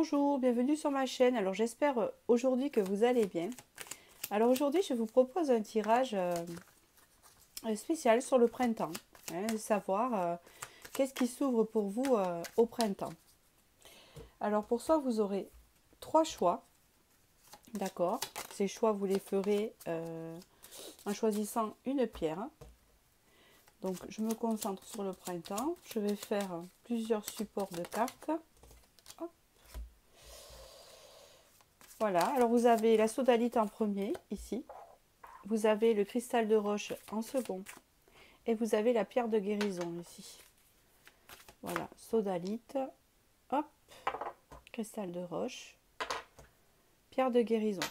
Bonjour, bienvenue sur ma chaîne. Alors j'espère aujourd'hui que vous allez bien. Alors aujourd'hui je vous propose un tirage spécial sur le printemps. Savoir qu'est-ce qui s'ouvre pour vous au printemps. Alors pour ça vous aurez trois choix. D'accord. Ces choix vous les ferez en choisissant une pierre. Donc je me concentre sur le printemps. Je vais faire plusieurs supports de cartes. Voilà, alors vous avez la sodalite en premier, ici. Vous avez le cristal de roche en second. Et vous avez la pierre de guérison, ici. Voilà, sodalite, hop, cristal de roche, pierre de guérison.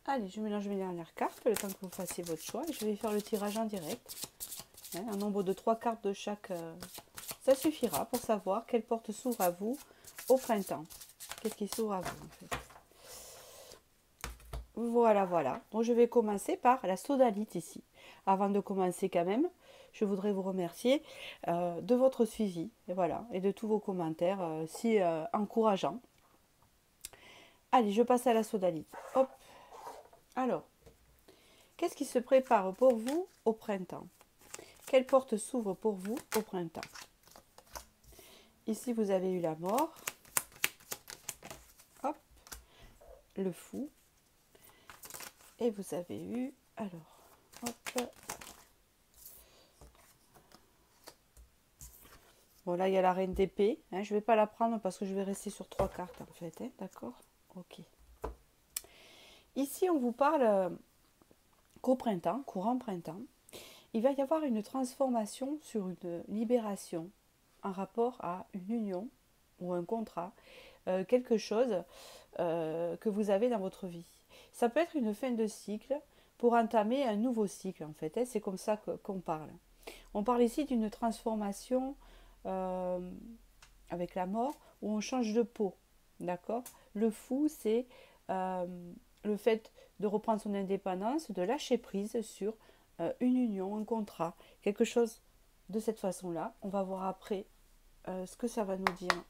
Allez, je mélange mes dernières cartes, le temps que vous fassiez votre choix. Et je vais faire le tirage en direct. Un nombre de 3 cartes de chaque, ça suffira pour savoir quelle porte s'ouvre à vous au printemps. Qu'est-ce qui s'ouvre à vous, en fait. Voilà, voilà. Donc, je vais commencer par la sodalite ici. Avant de commencer quand même, je voudrais vous remercier de votre suivi et, voilà, et de tous vos commentaires si encourageants. Allez, je passe à la sodalite. Hop. Alors, qu'est-ce qui se prépare pour vous au printemps? Quelle porte s'ouvre pour vous au printemps? Ici, vous avez eu la mort. Hop. Le fou. Et vous avez eu, alors, hop. Bon, là, il y a la reine d'épée. Je ne vais pas la prendre parce que je vais rester sur 3 cartes, en fait. D'accord? Ok. Ici, on vous parle qu'au printemps, courant printemps, il va y avoir une transformation sur une libération en rapport à une union ou un contrat, quelque chose que vous avez dans votre vie. Ça peut être une fin de cycle pour entamer un nouveau cycle, en fait. C'est comme ça qu'on parle. On parle ici d'une transformation avec la mort où on change de peau. D'accord? Le fou, c'est le fait de reprendre son indépendance, de lâcher prise sur une union, un contrat, quelque chose de cette façon-là. On va voir après ce que ça va nous dire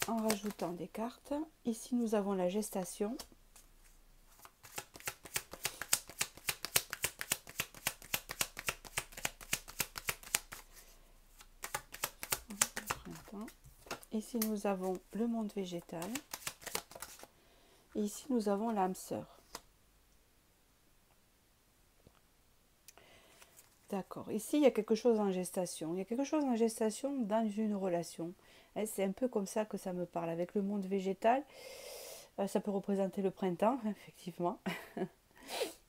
en rajoutant des cartes. Ici, nous avons la gestation. Ici, nous avons le monde végétal. Et ici, nous avons l'âme sœur. D'accord. Ici, il y a quelque chose en gestation. Il y a quelque chose en gestation dans une relation. C'est un peu comme ça que ça me parle. Avec le monde végétal, ça peut représenter le printemps, effectivement.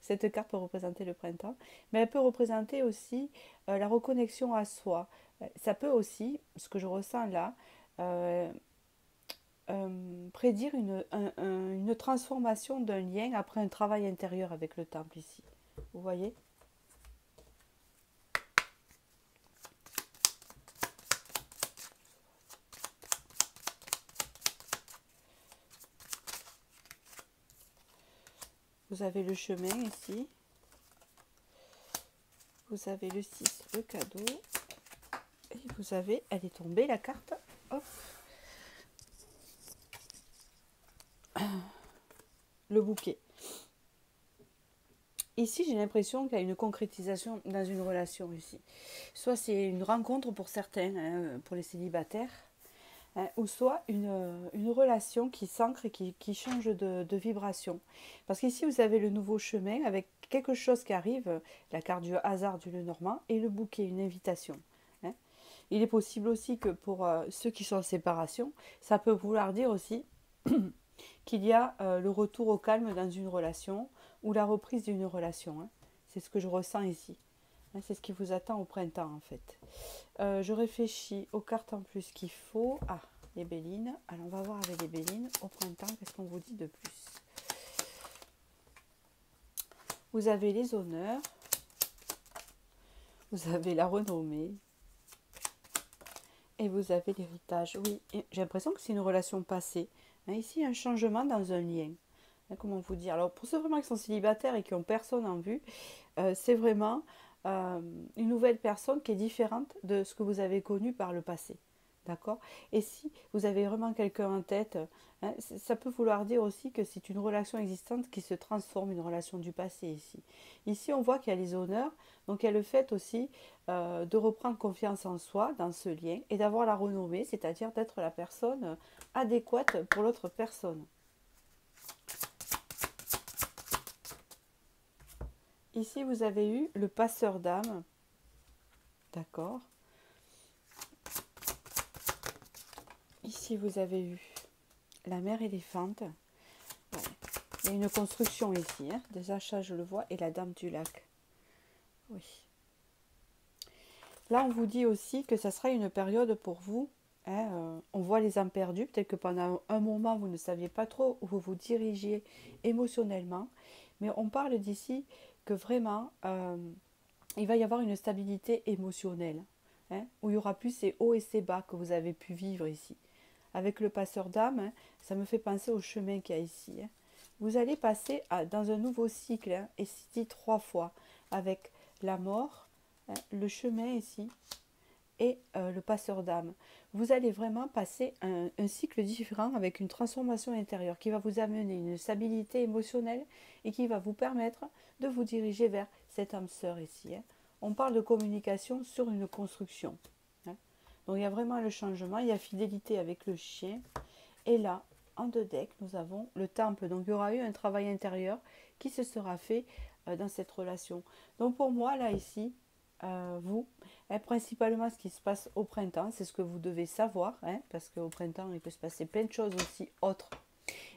Cette carte peut représenter le printemps. Mais elle peut représenter aussi la reconnexion à soi. Ça peut aussi, ce que je ressens là, prédire une transformation d'un lien après un travail intérieur avec le temple ici. Vous voyez ? Vous avez le chemin ici. Vous avez le 6, le cadeau. Et vous avez, elle est tombée la carte. Hop. Le bouquet. Ici, j'ai l'impression qu'il y a une concrétisation dans une relation ici. Soit c'est une rencontre pour certains, pour les célibataires, ou soit une relation qui s'ancre et qui change de vibration. Parce qu'ici, vous avez le nouveau chemin avec quelque chose qui arrive, la carte du hasard du Lenormand, et le bouquet, une invitation. Il est possible aussi que pour ceux qui sont en séparation, ça peut vouloir dire aussi qu'il y a le retour au calme dans une relation ou la reprise d'une relation. C'est ce que je ressens ici. C'est ce qui vous attend au printemps en fait. Je réfléchis aux cartes en plus qu'il faut. Ah, les bélines. Alors on va voir avec les bélines au printemps, qu'est-ce qu'on vous dit de plus. Vous avez les honneurs. Vous avez la renommée. Et vous avez l'héritage. Oui, j'ai l'impression que c'est une relation passée. Ici, un changement dans un lien. Comment vous dire? Alors, pour ceux vraiment qui sont célibataires et qui n'ont personne en vue, c'est vraiment une nouvelle personne qui est différente de ce que vous avez connu par le passé. D'accord? Et si vous avez vraiment quelqu'un en tête, hein, ça peut vouloir dire aussi que c'est une relation existante qui se transforme, une relation du passé ici. Ici, on voit qu'il y a les honneurs, donc il y a le fait aussi de reprendre confiance en soi dans ce lien et d'avoir la renommée, c'est-à-dire d'être la personne adéquate pour l'autre personne. Ici, vous avez eu le passeur d'âme, d'accord? Ici, vous avez eu la mère éléphante. Ouais. Il y a une construction ici, hein. Des achats, je le vois, et la dame du lac. Oui. Là, on vous dit aussi que ça sera une période pour vous. Hein, on voit les âmes perdues. Peut-être que pendant un moment, vous ne saviez pas trop où vous vous dirigiez émotionnellement. Mais on parle d'ici que vraiment, il va y avoir une stabilité émotionnelle. Hein, où il y aura plus ces hauts et ces bas que vous avez pu vivre ici. Avec le passeur d'âme, hein, ça me fait penser au chemin qu'il y a ici. Hein. Vous allez passer dans un nouveau cycle, hein, et ici 3 fois, avec la mort, hein, le chemin ici, et le passeur d'âme. Vous allez vraiment passer un cycle différent avec une transformation intérieure qui va vous amener une stabilité émotionnelle et qui va vous permettre de vous diriger vers cette âme sœur ici. Hein. On parle de communication sur une construction. Hein. Donc il y a vraiment le changement, il y a fidélité avec le chien. Et là, en 2 decks, nous avons le temple. Donc il y aura eu un travail intérieur qui se sera fait dans cette relation. Donc pour moi, là, ici, vous, hein, principalement ce qui se passe au printemps, c'est ce que vous devez savoir, hein, parce qu'au printemps, il peut se passer plein de choses aussi autres.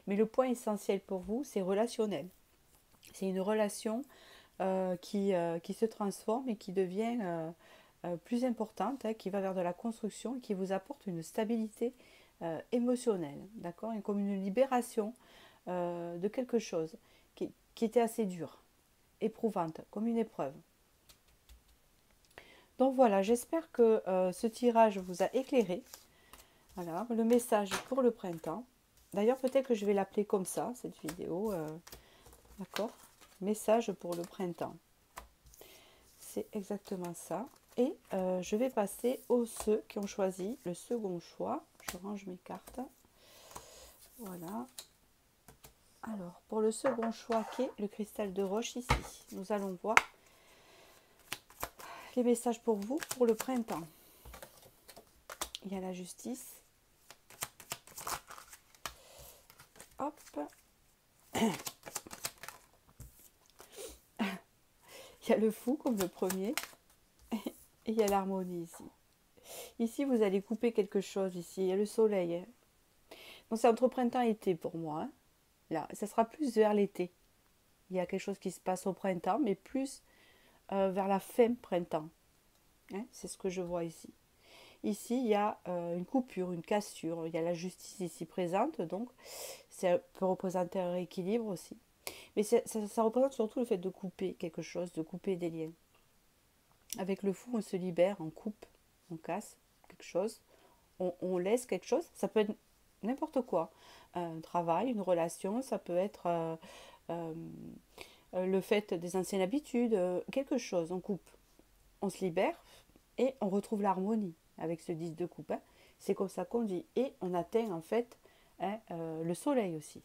Mais le point essentiel pour vous, c'est relationnel. C'est une relation qui se transforme et qui devient plus importante, hein, qui va vers de la construction et qui vous apporte une stabilité émotionnelle, d'accord, comme une libération de quelque chose qui était assez dur, éprouvante, comme une épreuve. Donc voilà, j'espère que ce tirage vous a éclairé. Voilà, le message pour le printemps. D'ailleurs, peut-être que je vais l'appeler comme ça, cette vidéo. D'accord? Message pour le printemps. C'est exactement ça. Et je vais passer aux ceux qui ont choisi le second choix. Je range mes cartes. Voilà. Alors, pour le second choix qui est le cristal de roche ici, nous allons voir les messages pour vous pour le printemps. Il y a la justice. Hop. Il y a le fou comme le premier. Et il y a l'harmonie ici. Ici, vous allez couper quelque chose ici. Il y a le soleil. Donc, c'est entre printemps et été pour moi. Hein. Là, ça sera plus vers l'été. Il y a quelque chose qui se passe au printemps, mais plus vers la fin printemps. Hein, c'est ce que je vois ici. Ici, il y a une coupure, une cassure. Il y a la justice ici présente. Donc, ça peut représenter un rééquilibre aussi. Mais ça représente surtout le fait de couper quelque chose, de couper des liens. Avec le fou, on se libère, on coupe, on casse quelque chose. On laisse quelque chose. Ça peut être n'importe quoi. Un travail, une relation, ça peut être le fait des anciennes habitudes, quelque chose. On coupe, on se libère et on retrouve l'harmonie avec ce 10 de coupe. Hein. C'est comme ça qu'on dit. Et on atteint en fait hein, le soleil aussi,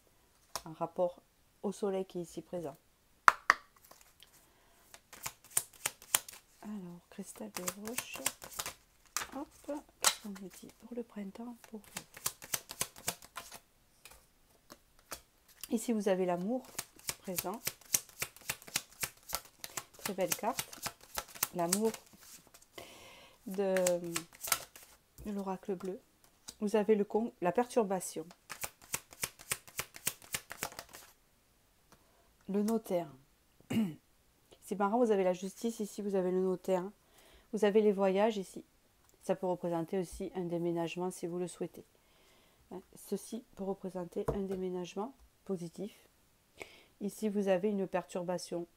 en rapport au soleil qui est ici présent. Alors, cristal de roche. Hop, qu'est-ce qu'on me dit pour le printemps, pour vous. Ici, vous avez l'amour présent. Très belle carte. L'amour de l'oracle bleu. Vous avez la perturbation. Le notaire. C'est marrant, vous avez la justice ici, vous avez le notaire. Vous avez les voyages ici. Ça peut représenter aussi un déménagement si vous le souhaitez. Ceci peut représenter un déménagement positif. Ici, vous avez une perturbation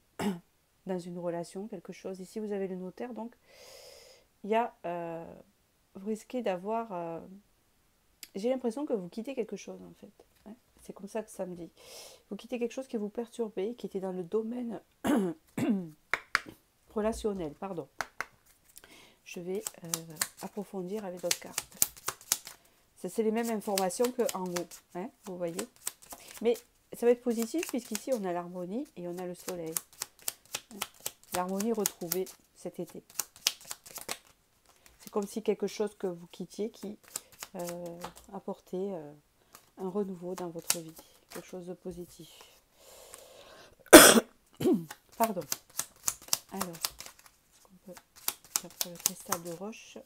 dans une relation, quelque chose. Ici, vous avez le notaire. Donc, il y a... vous risquez d'avoir... j'ai l'impression que vous quittez quelque chose, en fait. Hein. C'est comme ça que ça me dit. Vous quittez quelque chose qui vous perturbait, qui était dans le domaine relationnel. Pardon. Je vais approfondir avec d'autres cartes. C'est les mêmes informations qu'en haut, hein, vous voyez. Mais ça va être positif puisqu'ici on a l'harmonie et on a le soleil. L'harmonie retrouvée cet été. C'est comme si quelque chose que vous quittiez qui apportait un renouveau dans votre vie. Quelque chose de positif. Pardon. Alors, est-ce qu'on peut faire pour le cristal de roche?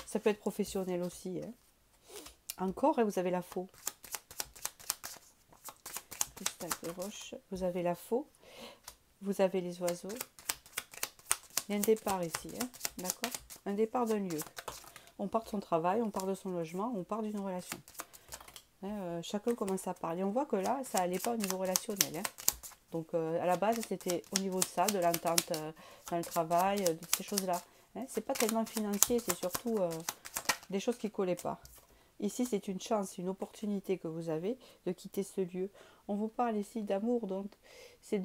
Ça peut être professionnel aussi. Hein. Encore, vous avez la faux. Cristal de roche. Vous avez la faux. Vous avez les oiseaux. Il y a un départ ici. Hein. D'accord? Un départ d'un lieu. On part de son travail, on part de son logement, on part d'une relation. Hein, chacun commence à parler. On voit que là, ça n'allait pas au niveau relationnel. Hein. Donc, à la base, c'était au niveau de ça, de l'entente dans le travail, de ces choses-là. Hein. C'est pas tellement financier, c'est surtout des choses qui ne collaient pas. Ici, c'est une chance, une opportunité que vous avez de quitter ce lieu. On vous parle ici d'amour, donc c'est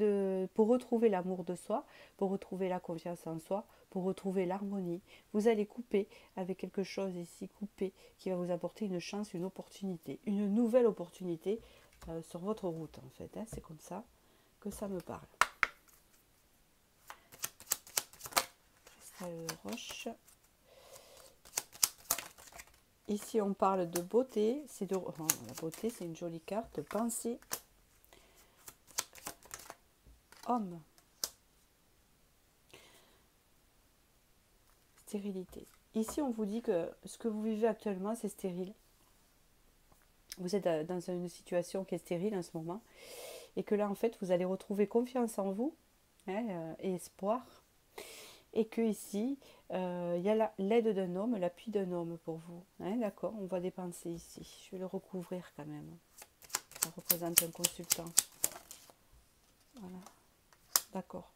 pour retrouver l'amour de soi, pour retrouver la confiance en soi, pour retrouver l'harmonie. Vous allez couper avec quelque chose ici, couper, qui va vous apporter une chance, une opportunité, une nouvelle opportunité sur votre route en fait. Hein. C'est comme ça que ça me parle. Cristal de roche. Ici, on parle de beauté. La beauté, c'est une jolie carte. Pensée. Homme. Stérilité. Ici, on vous dit que ce que vous vivez actuellement, c'est stérile. Vous êtes dans une situation qui est stérile en ce moment. Et que là, en fait, vous allez retrouver confiance en vous hein, et espoir. Et que ici, il y a l'aide d'un homme, l'appui d'un homme pour vous. Hein, d'accord, on voit des pensées ici. Je vais le recouvrir quand même. Ça représente un consultant. Voilà, d'accord.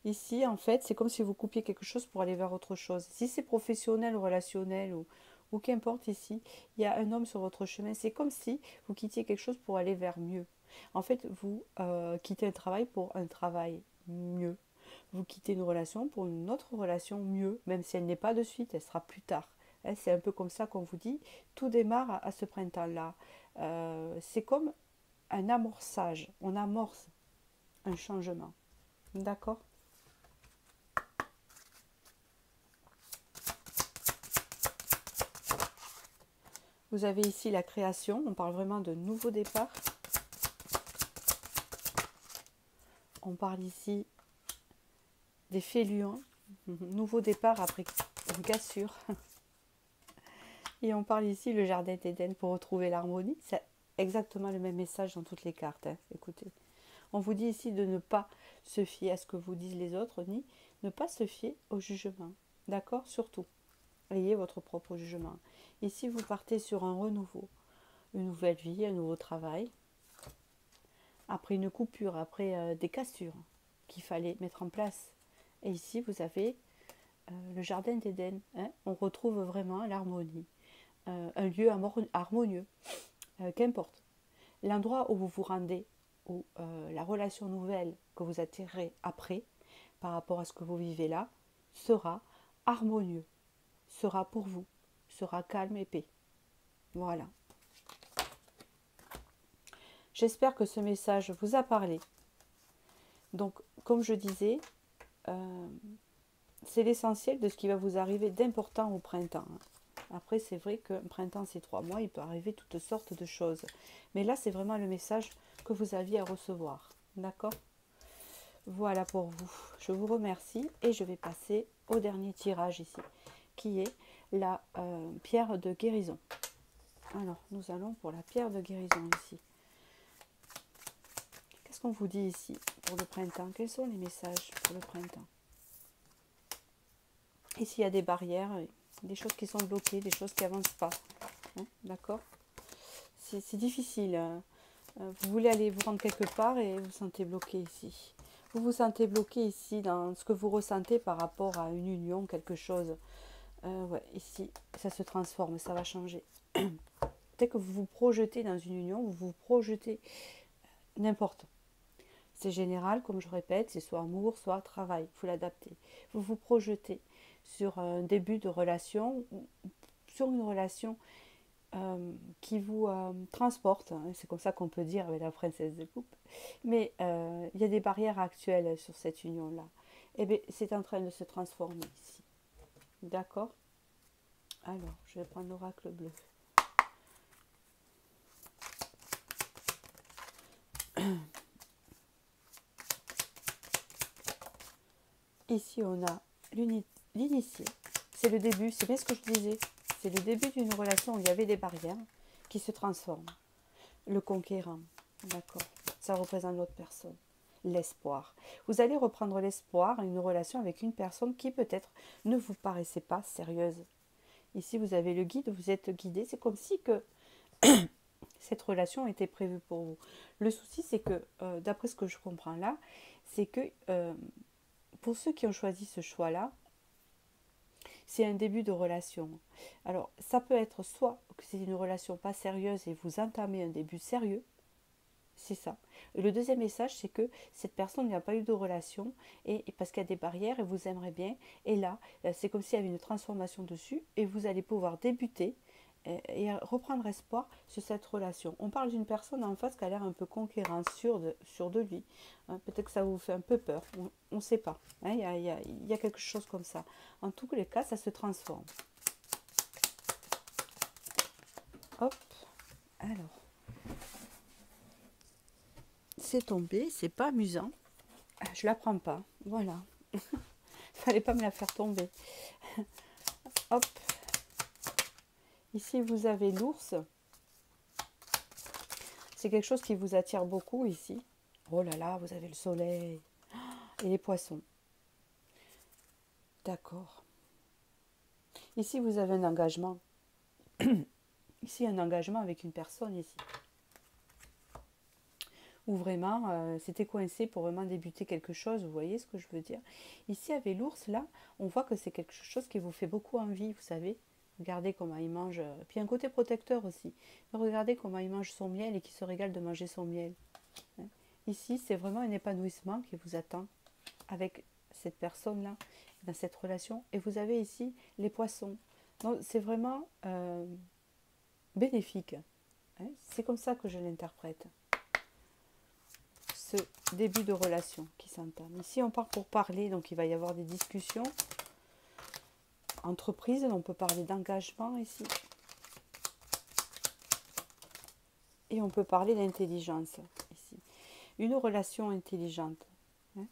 Ici, en fait, c'est comme si vous coupiez quelque chose pour aller vers autre chose. Si c'est professionnel, relationnel ou qu'importe ici, il y a un homme sur votre chemin. C'est comme si vous quittiez quelque chose pour aller vers mieux. En fait, vous quittez un travail pour un travail mieux. Vous quittez une relation pour une autre relation mieux, même si elle n'est pas de suite, elle sera plus tard. Hein, c'est un peu comme ça qu'on vous dit. Tout démarre à ce printemps-là. C'est comme un amorçage. On amorce un changement. D'accord ? Vous avez ici la création. On parle vraiment de nouveau départ. On parle ici des fêlures. Nouveau départ après une cassure. Et on parle ici le jardin d'Éden pour retrouver l'harmonie. C'est exactement le même message dans toutes les cartes. Hein. Écoutez, on vous dit ici de ne pas se fier à ce que vous disent les autres, ni ne pas se fier au jugement. D'accord? Surtout, ayez votre propre jugement. Ici, vous partez sur un renouveau, une nouvelle vie, un nouveau travail. Après une coupure, après des cassures qu'il fallait mettre en place. Et ici, vous avez le jardin d'Éden. Hein. On retrouve vraiment l'harmonie. Un lieu harmonieux, qu'importe. L'endroit où vous vous rendez, ou la relation nouvelle que vous attirez après, par rapport à ce que vous vivez là, sera harmonieux, sera pour vous, sera calme et paix. Voilà. J'espère que ce message vous a parlé. Donc, comme je disais, c'est l'essentiel de ce qui va vous arriver d'important au printemps. Après, c'est vrai qu'un printemps, c'est 3 mois, il peut arriver toutes sortes de choses. Mais là, c'est vraiment le message que vous aviez à recevoir. D'accord ? Voilà pour vous. Je vous remercie et je vais passer au dernier tirage ici, qui est la pierre de guérison. Alors, nous allons pour la pierre de guérison ici. Qu'est-ce qu'on vous dit ici pour le printemps? Quels sont les messages pour le printemps? Ici, il y a des barrières, des choses qui sont bloquées, des choses qui n'avancent pas. Hein, d'accord? C'est difficile. Vous voulez aller vous rendre quelque part et vous vous sentez bloqué ici. Vous vous sentez bloqué ici dans ce que vous ressentez par rapport à une union, quelque chose. Ouais, ici, ça se transforme, ça va changer. Dès que vous vous projetez dans une union, vous vous projetez n'importe. C'est général, comme je répète, c'est soit amour, soit travail. Il faut l'adapter. Vous vous projetez sur un début de relation, sur une relation qui vous transporte, hein, c'est comme ça qu'on peut dire avec la princesse de coupe, mais il y a des barrières actuelles sur cette union-là. Et bien, c'est en train de se transformer ici. D'accord? Alors, je vais prendre l'oracle bleu. Ici, on a l'initié. C'est le début, c'est bien ce que je disais. C'est le début d'une relation où il y avait des barrières qui se transforment. Le conquérant, d'accord, ça représente l'autre personne. L'espoir. Vous allez reprendre l'espoir, une relation avec une personne qui peut-être ne vous paraissait pas sérieuse. Ici, vous avez le guide, vous êtes guidé. C'est comme si que cette relation était prévue pour vous. Le souci, c'est que, d'après ce que je comprends là, c'est que pour ceux qui ont choisi ce choix-là, c'est un début de relation. Alors, ça peut être soit que c'est une relation pas sérieuse et vous entamez un début sérieux, c'est ça. Et le deuxième message, c'est que cette personne n'a pas eu de relation et parce qu'il y a des barrières et vous aimerez bien. Et là, c'est comme s'il y avait une transformation dessus et vous allez pouvoir débuter et reprendre espoir sur cette relation. On parle d'une personne en face qui a l'air un peu conquérante, sûre de lui. Hein, peut-être que ça vous fait un peu peur. On ne sait pas. Hein, il y a quelque chose comme ça. En tous les cas, ça se transforme. Hop. Alors. C'est tombé, c'est pas amusant. Je la prends pas. Voilà. Fallait pas me la faire tomber. Hop. Ici, vous avez l'ours. C'est quelque chose qui vous attire beaucoup ici. Oh là là, vous avez le soleil. Et les poissons. D'accord. Ici, vous avez un engagement. Ici, un engagement avec une personne ici. Ou vraiment, c'était coincé pour vraiment débuter quelque chose. Vous voyez ce que je veux dire? Ici, avec l'ours, là, on voit que c'est quelque chose qui vous fait beaucoup envie, vous savez. Regardez comment il mange. Puis un côté protecteur aussi. Regardez comment il mange son miel et qui se régale de manger son miel. Hein. Ici, c'est vraiment un épanouissement qui vous attend avec cette personne-là, dans cette relation. Et vous avez ici les poissons. Donc, c'est vraiment bénéfique. Hein. C'est comme ça que je l'interprète. Ce début de relation qui s'entame. Ici, on part pour parler, donc il va y avoir des discussions. Entreprise, on peut parler d'engagement ici. Et on peut parler d'intelligence ici. Une relation intelligente. Hein.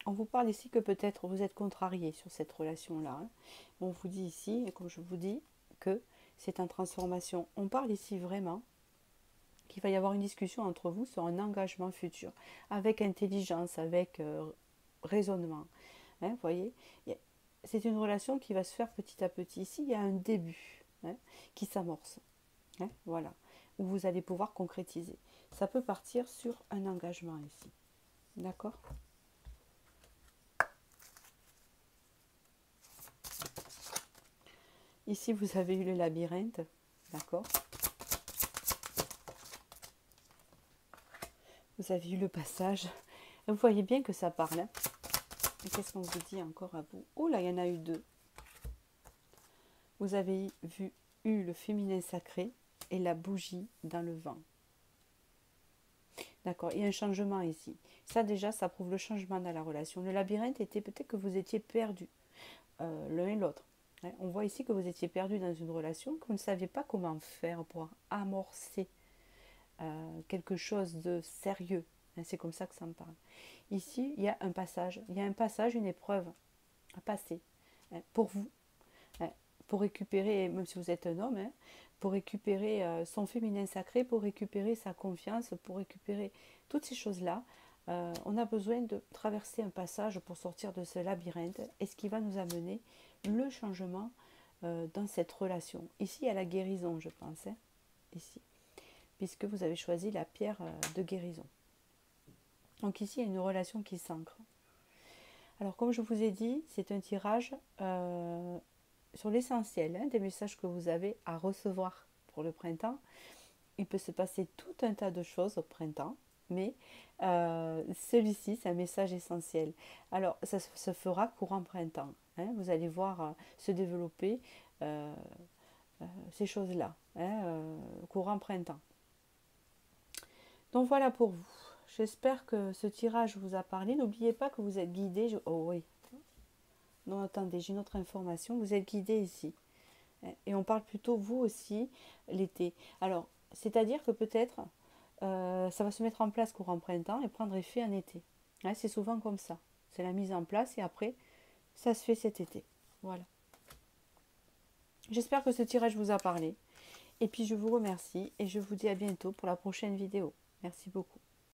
On vous parle ici que peut-être vous êtes contrarié sur cette relation-là. Hein. On vous dit ici, et comme je vous dis, que c'est en transformation. On parle ici vraiment qu'il va y avoir une discussion entre vous sur un engagement futur, avec intelligence, avec raisonnement. Hein, vous voyez, c'est une relation qui va se faire petit à petit. Ici, il y a un début hein, qui s'amorce. Hein, voilà, où vous allez pouvoir concrétiser. Ça peut partir sur un engagement ici. D'accord ? Ici, vous avez eu le labyrinthe. D'accord ? Vous avez eu le passage. Vous voyez bien que ça parle. Hein. Et qu'est-ce qu'on vous dit encore à vous? Oh là, il y en a eu deux. Vous avez eu le féminin sacré et la bougie dans le vent. D'accord, il y a un changement ici. Ça déjà, ça prouve le changement dans la relation. Le labyrinthe était peut-être que vous étiez perdus l'un et l'autre. Hein. On voit ici que vous étiez perdus dans une relation, que vous ne saviez pas comment faire pour amorcer quelque chose de sérieux. Hein, c'est comme ça que ça me parle. Ici, il y a un passage. Il y a un passage, une épreuve à passer hein, pour vous. Hein, pour récupérer, même si vous êtes un homme, hein, pour récupérer son féminin sacré, pour récupérer sa confiance, pour récupérer toutes ces choses-là. On a besoin de traverser un passage pour sortir de ce labyrinthe et ce qui va nous amener le changement dans cette relation. Ici, il y a la guérison, je pense, hein, ici, puisque vous avez choisi la pierre de guérison. Donc ici, il y a une relation qui s'ancre. Alors, comme je vous ai dit, c'est un tirage sur l'essentiel hein, des messages que vous avez à recevoir pour le printemps. Il peut se passer tout un tas de choses au printemps, mais celui-ci, c'est un message essentiel. Alors, ça se fera courant printemps. Hein, vous allez voir se développer ces choses-là. courant printemps. Donc voilà pour vous. J'espère que ce tirage vous a parlé. N'oubliez pas que vous êtes guidé. Oh oui. Non, attendez, j'ai une autre information. Vous êtes guidé ici. Et on parle plutôt vous aussi l'été. Alors, c'est-à-dire que peut-être ça va se mettre en place courant printemps et prendre effet en été. C'est souvent comme ça. C'est la mise en place et après, ça se fait cet été. Voilà. J'espère que ce tirage vous a parlé. Et puis je vous remercie et je vous dis à bientôt pour la prochaine vidéo. Merci beaucoup.